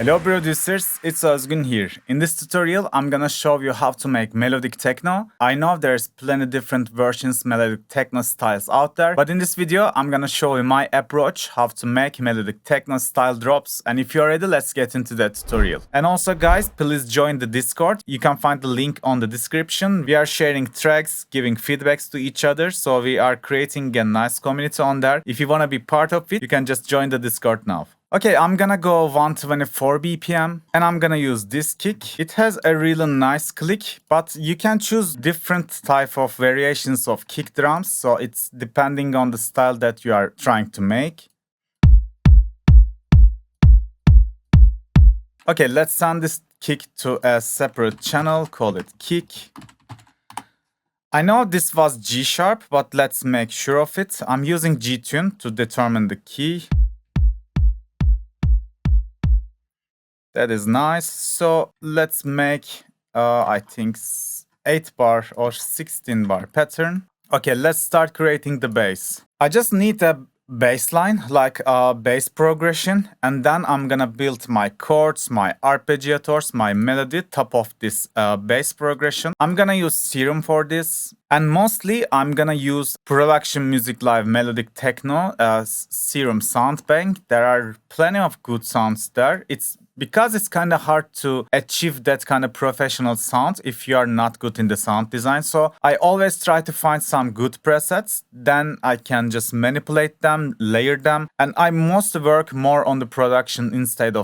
Hello producers, it's Özgün here. In this tutorial, I'm gonna show you how to make melodic techno. I know there's plenty different versions melodic techno styles out there, but in this video, I'm gonna show you my approach how to make melodic techno style drops. And if you're ready, let's get into that tutorial. And also guys, please join the Discord. You can find the link on the description. We are sharing tracks, giving feedbacks to each other, so we are creating a nice community on there. If you wanna be part of it, you can just join the Discord now. Okay, I'm gonna go 124 BPM and I'm gonna use this kick. It has a really nice click, but you can choose different type of variations of kick drums, so it's depending on the style that you are trying to make. Okay, let's send this kick to a separate channel, call it kick. I know this was G sharp, but let's make sure of it. I'm using G tune to determine the key. That is nice. So let's make, I think, 8 bar or 16 bar pattern. Okay, let's start creating the bass. I just need a bass line, like a bass progression, and then I'm gonna build my chords, my arpeggiators, my melody top of this bass progression. I'm gonna use Serum for this, and mostly I'm gonna use Production Music Live Melodic Techno Serum sound bank. There are plenty of good sounds there. It's because it's kind of hard to achieve that kind of professional sound if you are not good in the sound design. So I always try to find some good presets, then I can just manipulate them, layer them, and I mostly work more on the production instead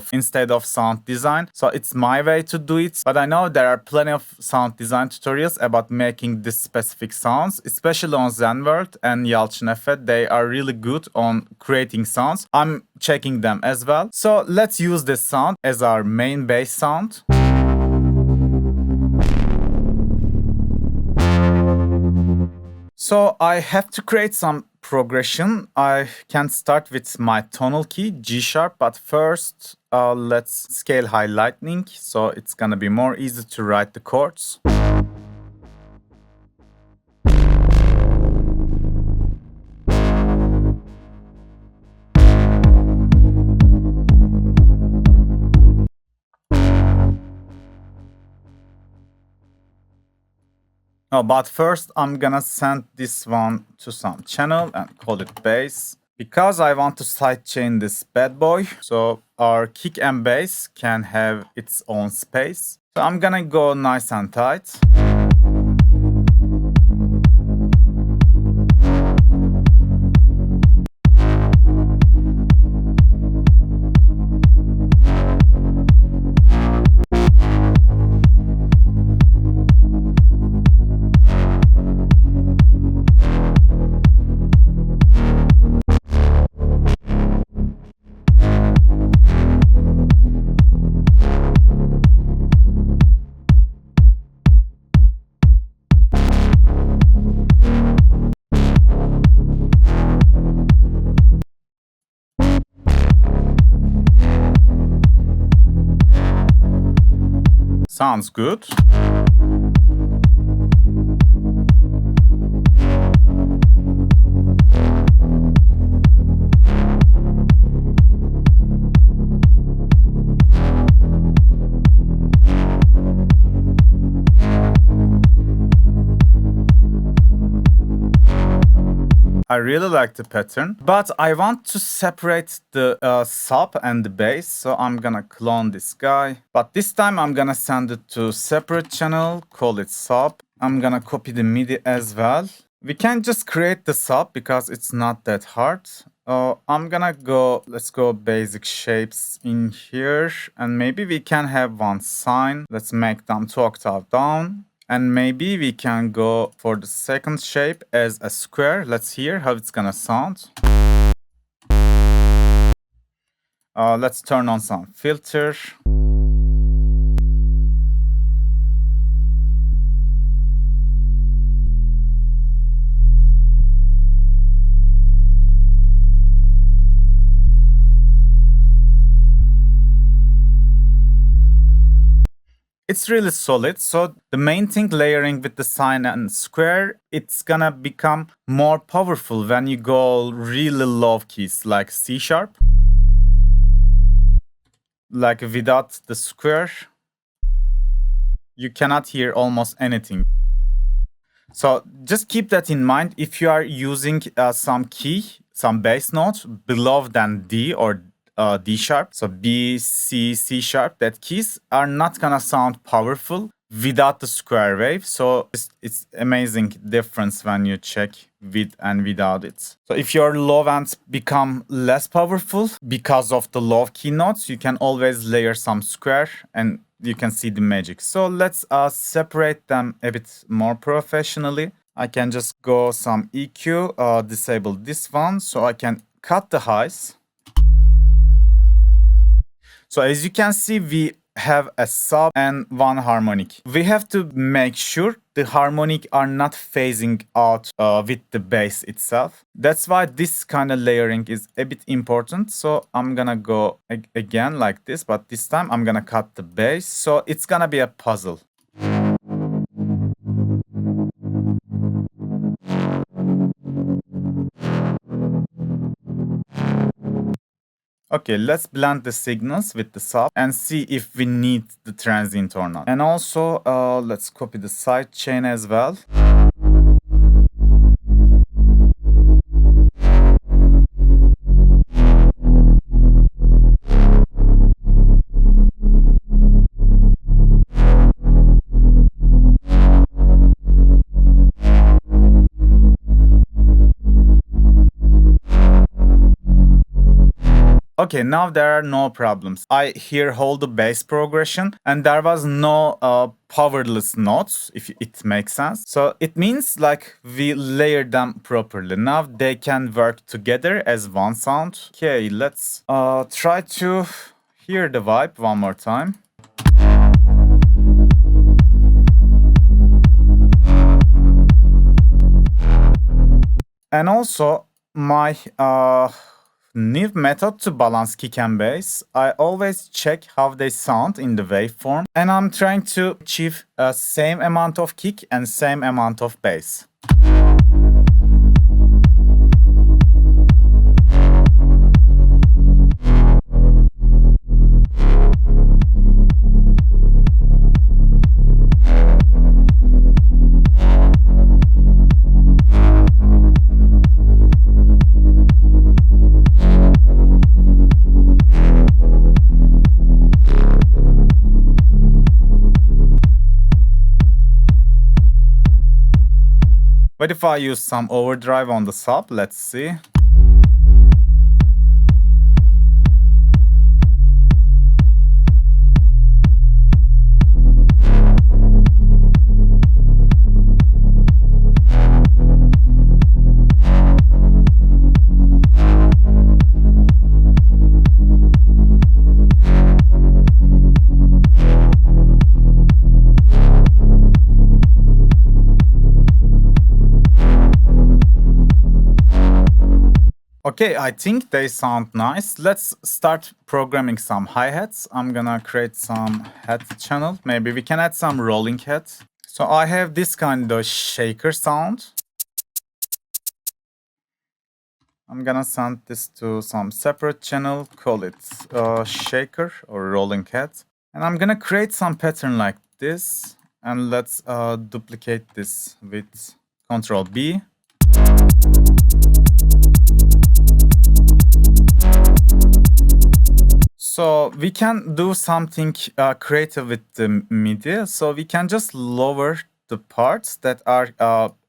of sound design. So it's my way to do it, but I know there are plenty of sound design tutorials about making this specific sounds, especially on Zenworld and Yalçın Efe. They are really good on creating sounds. I'm checking them as well. So let's use this sound as our main bass sound. So I have to create some progression. I can start with my tonal key, G sharp, but first let's scale high lightning, so it's gonna be more easy to write the chords. Oh, but first I'm gonna send this one to some channel and call it bass, because I want to sidechain this bad boy, so our kick and bass can have its own space. So I'm gonna go nice and tight. Sounds good. I really like the pattern, but I want to separate the sub and the bass, so I'm gonna clone this guy. But this time I'm gonna send it to separate channel, call it sub. I'm gonna copy the MIDI as well. We can just create the sub because it's not that hard. I'm gonna go, let's go basic shapes in here, and maybe we can have one sine. Let's make them 2 octaves down. And maybe we can go for the second shape as a square. Let's hear how it's gonna sound. Let's turn on some filter. It's really solid. So the main thing, layering with the sine and square, it's gonna become more powerful when you go really low keys like C sharp. like without the square, you cannot hear almost anything. So just keep that in mind if you are using some key, some bass note below than D or D sharp. So B, C, C sharp, that keys are not gonna sound powerful without the square wave. So it's amazing difference when you check with and without it. So if your low ends become less powerful because of the low key notes, you can always layer some square and you can see the magic. So let's separate them a bit more professionally. I can just go some EQ, disable this one so I can cut the highs. So as you can see, we have a sub and one harmonic. We have to make sure the harmonic are not phasing out with the bass itself. That's why this kind of layering is a bit important. So I'm gonna go again like this, but this time I'm gonna cut the bass. So it's gonna be a puzzle. Okay, let's blend the signals with the sub and see if we need the transient or not. And also, let's copy the side chain as well. Okay, now there are no problems. I hear all the bass progression and there was no powerless notes, if it makes sense. So it means like we layered them properly. Now they can work together as one sound. Okay, let's try to hear the vibe one more time. And also my new method to balance kick and bass. I always check how they sound in the waveform, and I'm trying to achieve a same amount of kick and same amount of bass. But if I use some overdrive on the sub, let's see. Okay, I think they sound nice. Let's start programming some hi-hats. I'm gonna create some hat channel. Maybe we can add some rolling head. So I have this kind of shaker sound. I'm gonna send this to some separate channel, call it shaker or rolling head. And I'm gonna create some pattern like this. And let's duplicate this with Ctrl B. So we can do something creative with the MIDI. So we can just lower the parts that are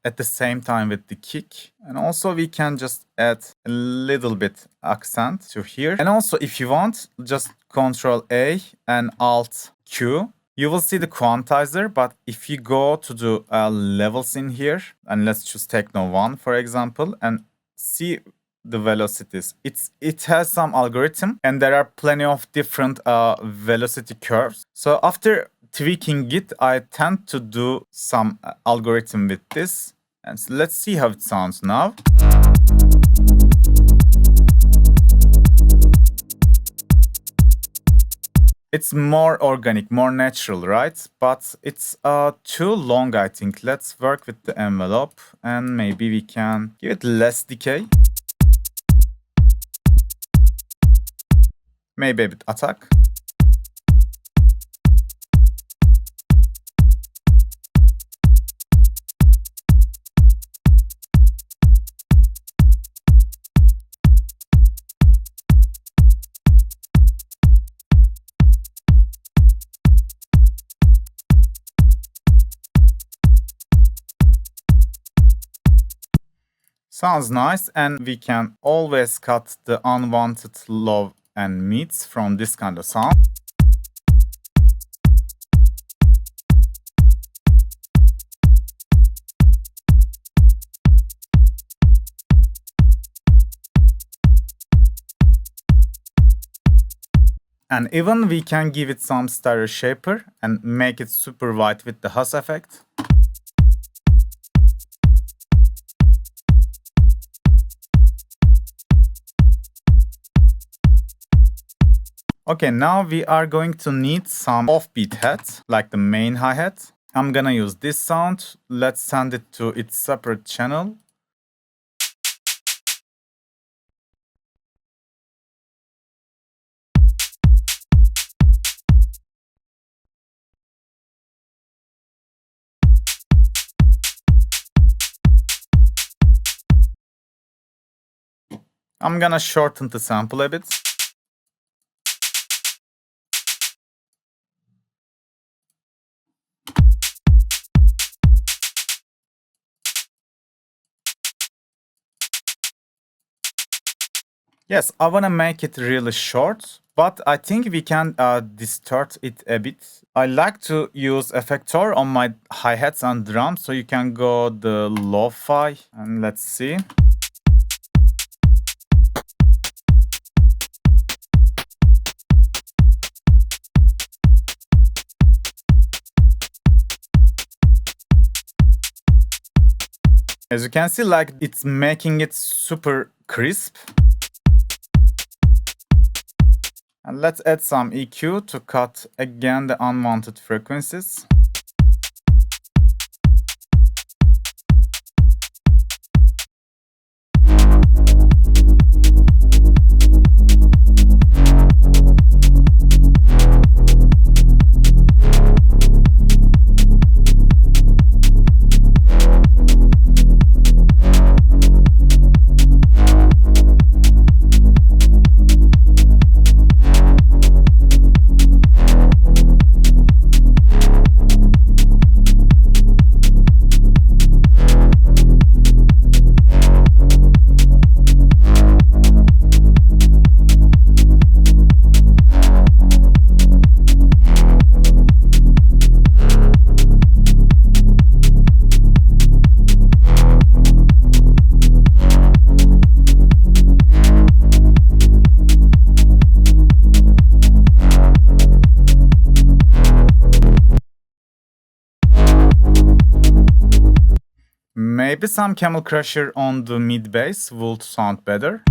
at the same time with the kick. And also we can just add a little bit accent to here. And also if you want, just Ctrl A and Alt Q. You will see the quantizer, but if you go to the levels in here, and let's choose Techno 1, for example, and see the velocities. It has some algorithm, and there are plenty of different velocity curves. So after tweaking it, I tend to do some algorithm with this. And so let's see how it sounds now. It's more organic, more natural, right? But it's too long, I think. Let's work with the envelope and maybe we can give it less decay. Maybe a bit attack. Sounds nice, and we can always cut the unwanted low and mids from this kind of sound. And even we can give it some stereo shaper and make it super white with the Huss effect. Okay, now we are going to need some offbeat heads, like the main hi-hat. I'm gonna use this sound. Let's send it to its separate channel. I'm gonna shorten the sample a bit. Yes, I wanna make it really short, but I think we can distort it a bit. I like to use effector on my hi-hats and drums, so you can go the lo-fi, and let's see. As you can see, like, it's making it super crisp. And let's add some EQ to cut again the unwanted frequencies. Maybe some Camel Crusher on the mid bass would sound better.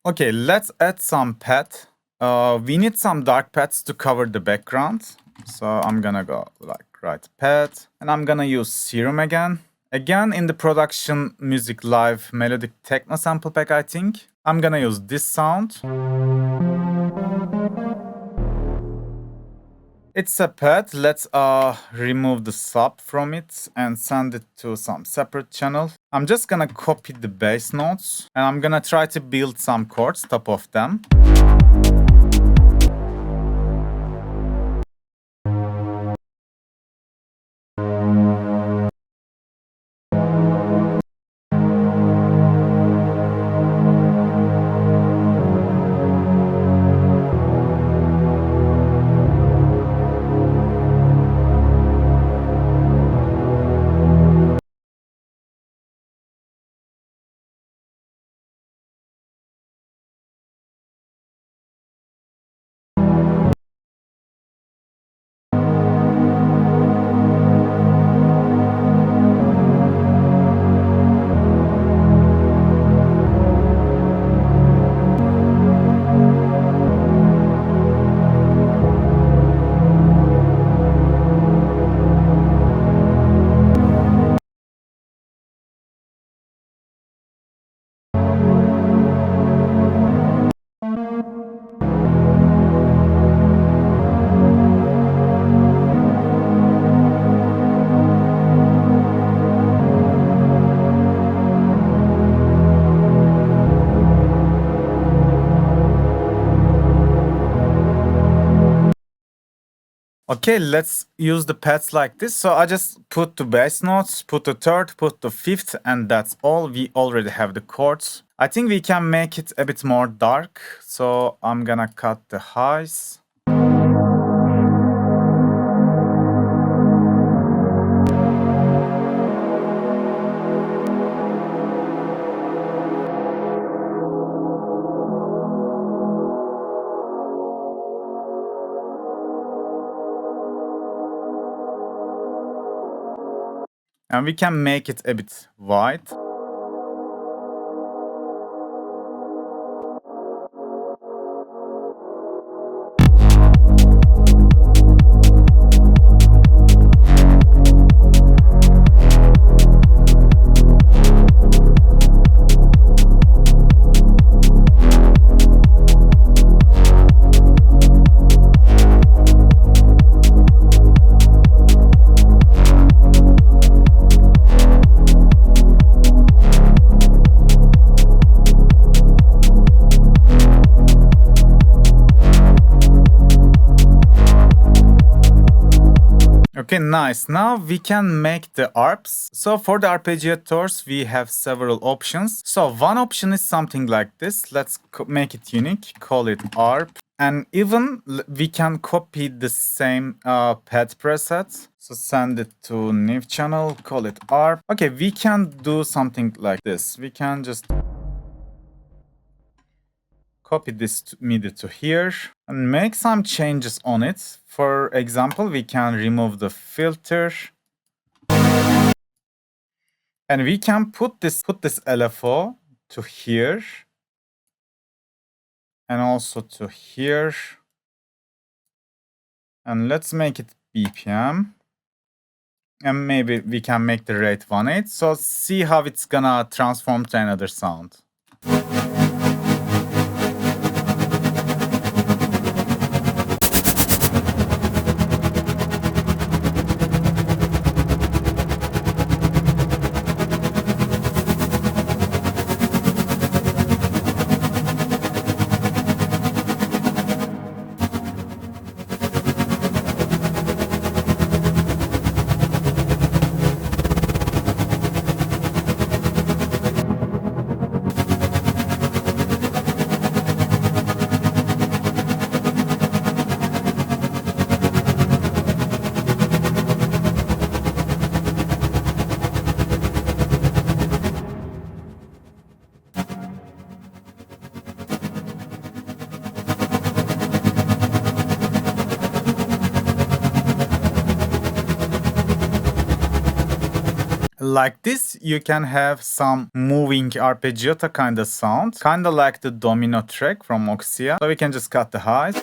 Okay, let's add some pad. We need some dark pads to cover the background. So I'm gonna go like right pad, and I'm gonna use Serum again. Again, in the production music live melodic techno sample pack, I think. I'm gonna use this sound. It's a pad. Let's remove the sub from it and send it to some separate channel. I'm just gonna copy the bass notes, and I'm gonna try to build some chords top of them. Okay, let's use the pads like this. So I just put the bass notes, put the third, put the fifth, and that's all. We already have the chords. I think we can make it a bit more dark. So I'm gonna cut the highs. And we can make it a bit wide. Okay, nice. Now we can make the arps. So for the arpeggiators, we have several options. So one option is something like this. Let's make it unique, call it arp. And even we can copy the same pad preset. So send it to new channel, call it arp. Okay, we can do something like this. We can just copy this MIDI to here and make some changes on it. For example, we can remove the filter. And we can put this LFO to here. And also to here. And let's make it BPM. And maybe we can make the rate 1/8. So see how it's gonna transform to another sound. Like this, you can have some moving arpeggiata kind of sound, kind of like the domino track from Oxia. So we can just cut the highs.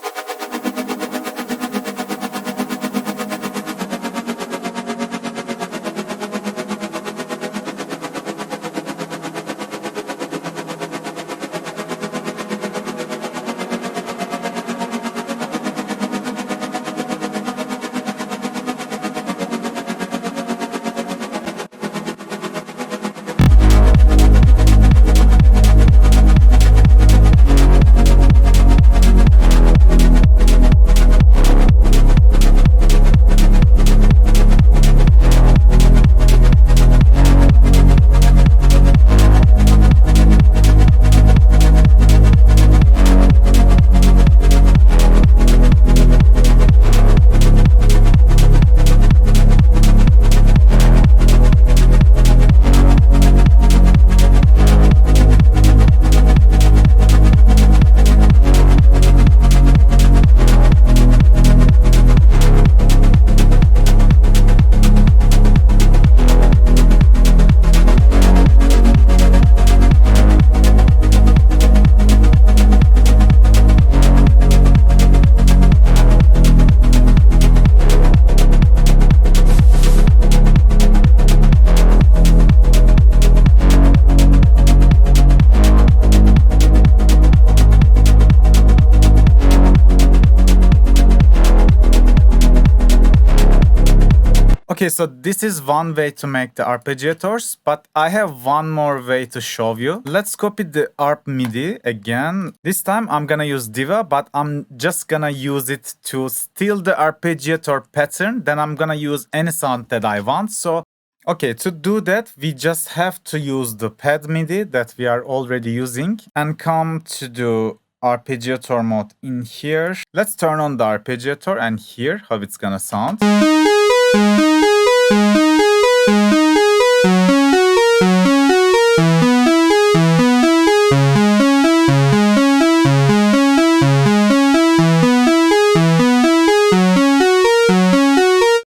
Okay, so this is one way to make the arpeggiators, but I have one more way to show you. Let's copy the arp MIDI again. This time I'm gonna use Diva, but I'm just gonna use it to steal the arpeggiator pattern. Then I'm gonna use any sound that I want. So, okay, to do that, we just have to use the pad MIDI that we are already using and come to the arpeggiator mode in here. Let's turn on the arpeggiator and hear how it's gonna sound.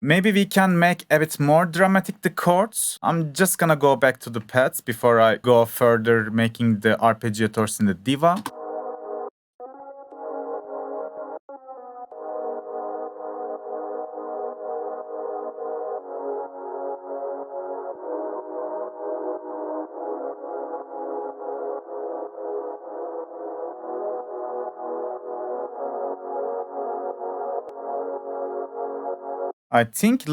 Maybe we can make a bit more dramatic the chords. I'm just gonna go back to the pads before I go further making the arpeggiators in the Diva. I think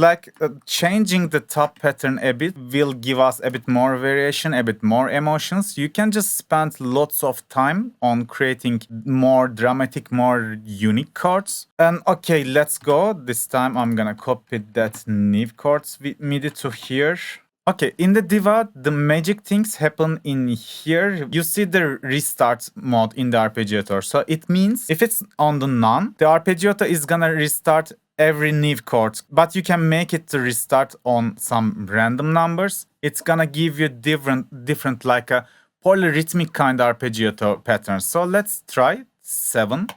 changing the top pattern a bit will give us a bit more variation, a bit more emotions. You can just spend lots of time on creating more dramatic, more unique chords. And okay, let's go. This time I'm gonna copy that new chords MIDI to here. Okay, in the Diva, the magic things happen in here. You see the restart mode in the arpeggiator. So it means if it's on the none, the arpeggiator is gonna restart every new chord, but you can make it to restart on some random numbers. It's gonna give you different like a polyrhythmic kind of arpeggiator pattern. So let's try 7.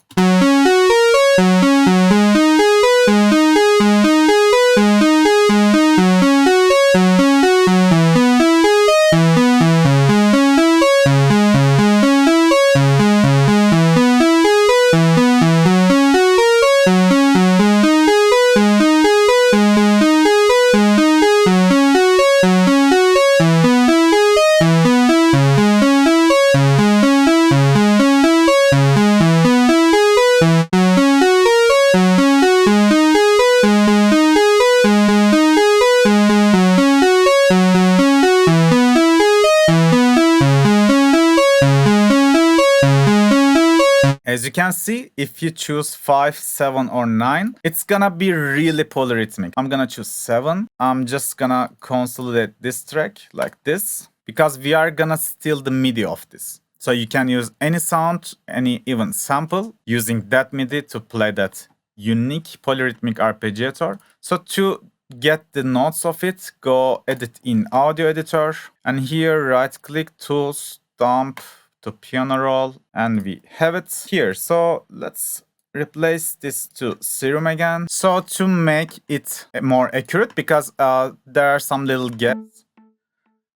As you can see, if you choose 5, 7, or 9, it's gonna be really polyrhythmic. I'm gonna choose 7. I'm just gonna consolidate this track like this, because we are gonna steal the MIDI of this. So you can use any sound, any even sample, using that MIDI to play that unique polyrhythmic arpeggiator. So to get the notes of it, go edit in audio editor, and here right click, tools, dump to piano roll, and we have it here. So let's replace this to serum again. So to make it more accurate, because there are some little gaps,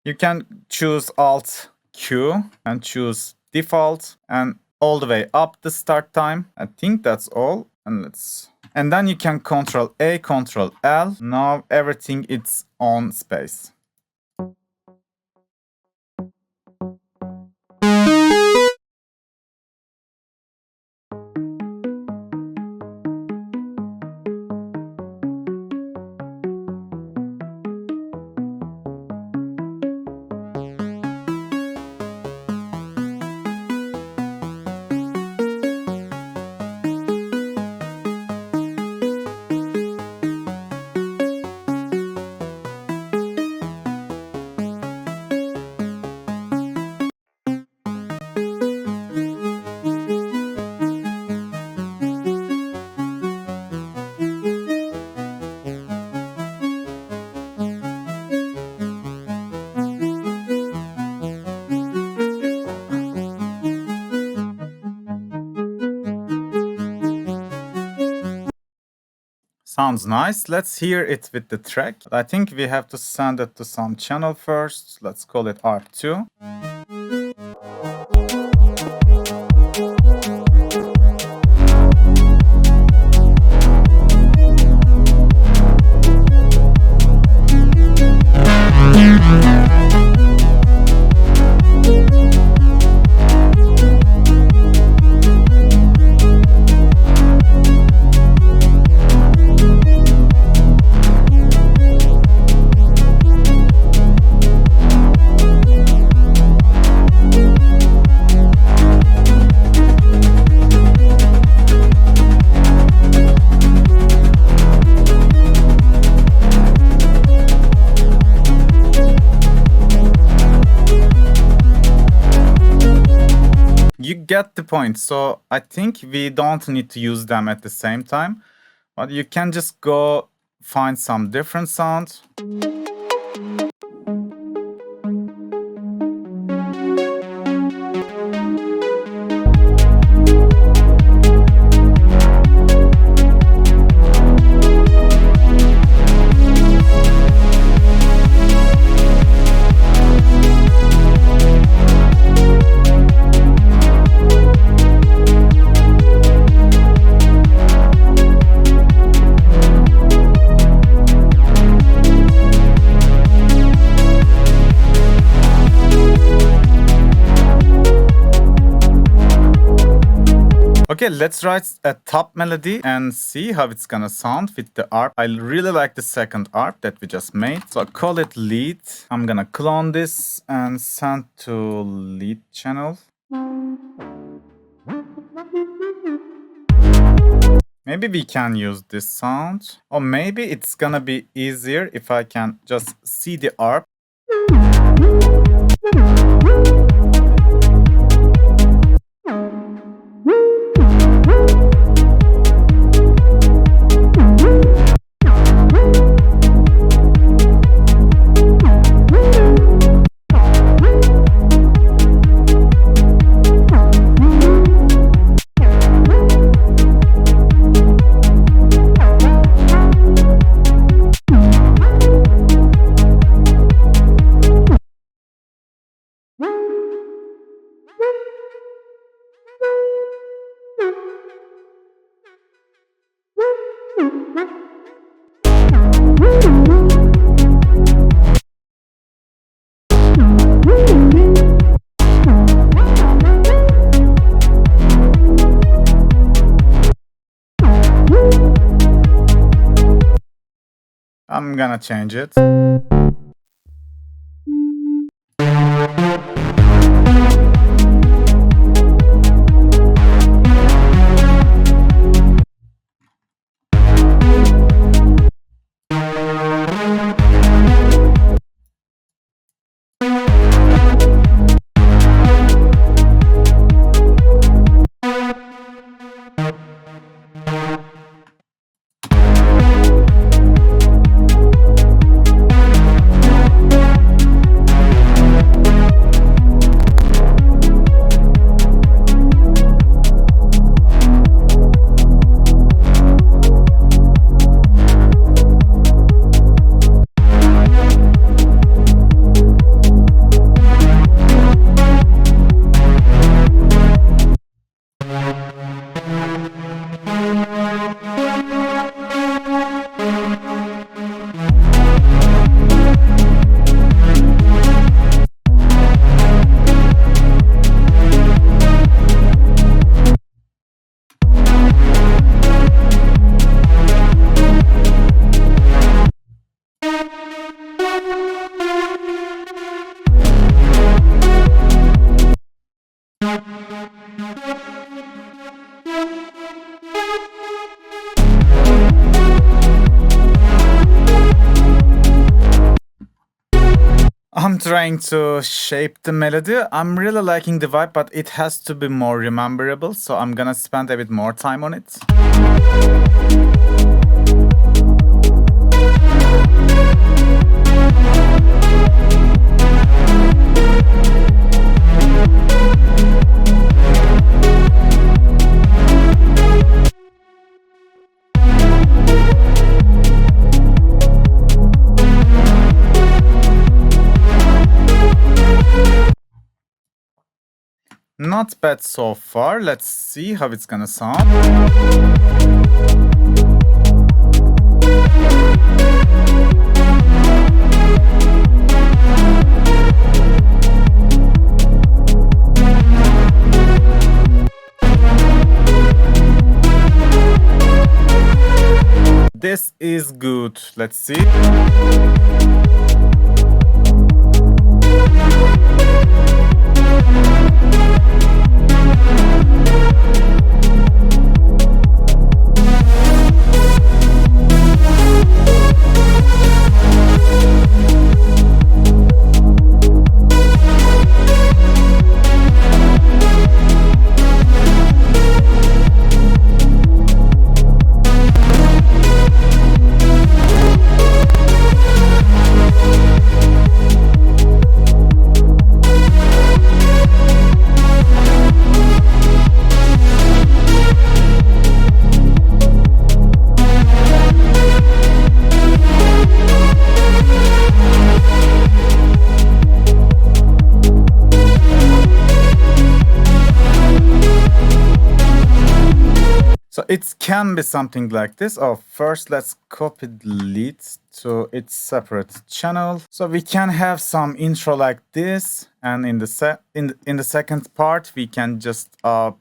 you can choose Alt Q and choose default and all the way up the start time. I think that's all. And then you can Control A, Control L. Now everything is on space. Sounds nice. Let's hear it with the track. I think we have to send it to some channel first. Let's call it ARP2. you get the point. So I think we don't need to use them at the same time, but you can just go find some different sound. Okay, let's write a top melody and see how it's gonna sound with the arp. I really like the second arp that we just made. So I call it lead. I'm gonna clone this and send to lead channel. Maybe we can use this sound. Or maybe it's gonna be easier if I can just see the arp. I'm gonna change it. I'm trying to shape the melody. I'm really liking the vibe, but it has to be more rememberable, so I'm gonna spend a bit more time on it. Not bad so far. Let's see how it's gonna sound. This is good. Let's see. it can be something like this. Oh, first let's copy the lead to its separate channel. So we can have some intro like this, and in the second part we can just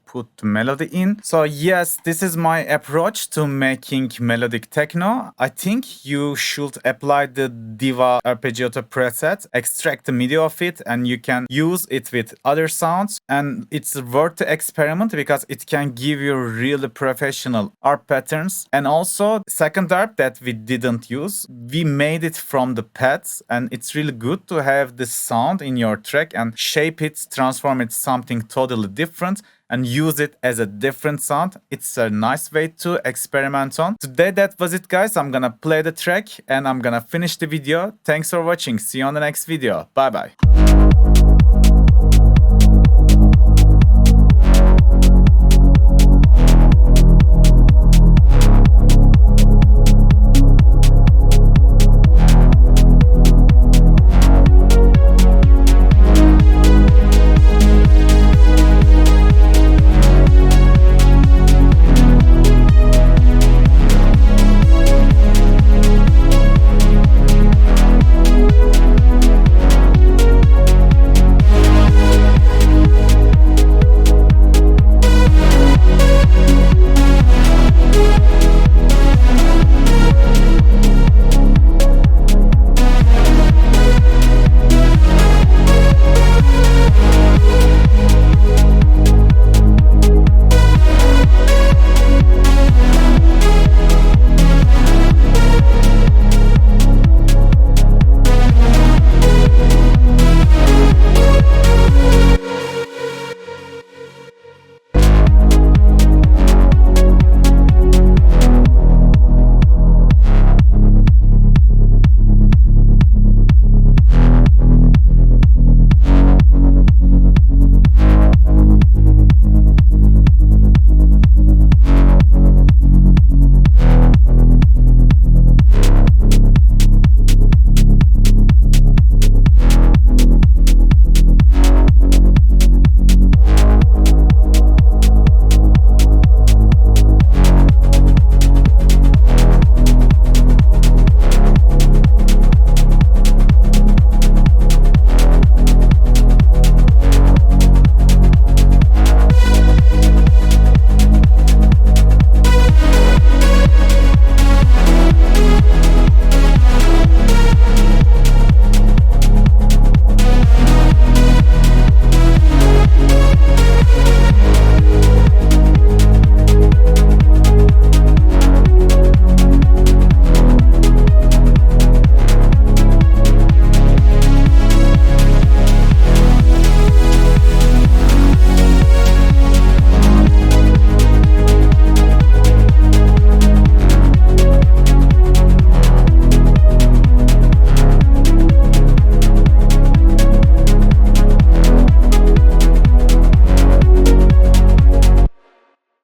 put the melody in. So yes, this is my approach to making melodic techno. I think you should apply the Diva Arpegiator preset, extract the MIDI of it, and you can use it with other sounds. And it's worth the experiment because it can give you really professional arp patterns. And also, second arp that we didn't use, we made it from the pads, and it's really good to have this sound in your track and shape it, transform it something totally different, and use it as a different sound. It's a nice way to experiment on. Today that was it, guys. I'm gonna play the track and I'm gonna finish the video. Thanks for watching. See you on the next video. Bye bye.